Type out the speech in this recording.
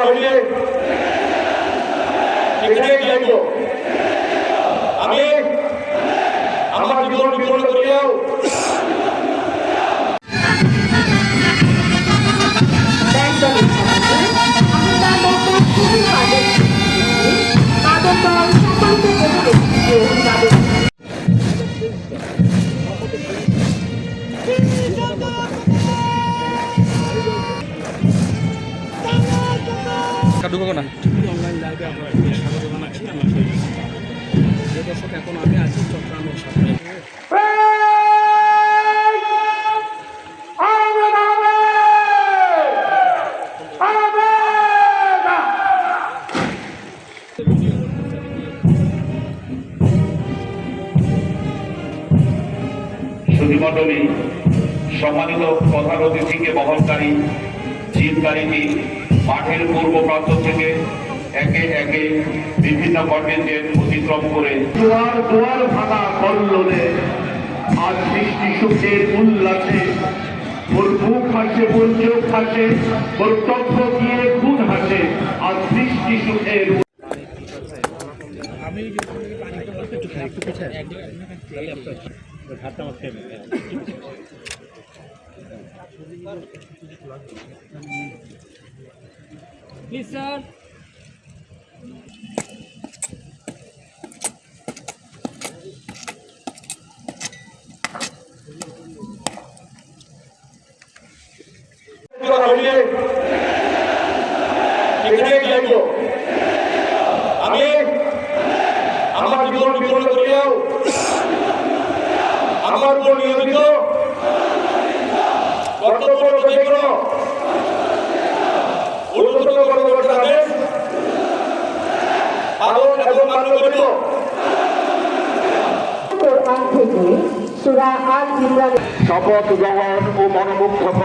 হইলে এখানে যাইব। আমি আমার জীবন বিপন্ন করিয়াও ঢুকবো না অনলাইন লাইভে আপনারা স্বাগত জানাচ্ছি। আমার যে দর্শক এখন আমি আছি চট্টগ্রামের সাথে সুধীমণ্ডলী, সম্মানিত প্রধান অতিথিকে বহনকারী জিপ গাড়িটি মাঠের পূর্ব প্রান্ত থেকে একে একে বিভিন্ন কন্টেন্টের অতিক্রম করে দুয়ার দুয়ার ভাঙা কল্লোলে আজ সৃষ্টি সুখের উল্লাসে ওর মুখ হাসে, ওর চোখ হাসে, ওর তথ্য দিয়ে খুন হাসে। আজ সৃষ্টি সুখের প্লিজ স্যার। হইলে এখানে যাইব। আমি আমার জীবন বিপন্ন করিয়াও আমার উপর নিয়োজিত কর্তব্য যে কোনো ঊর্ধ্বতন কর্মকর্তার আদেশ পালন এবং মান্য করিব। শপথ গ্রহণ ও মনোমুগ্ধকর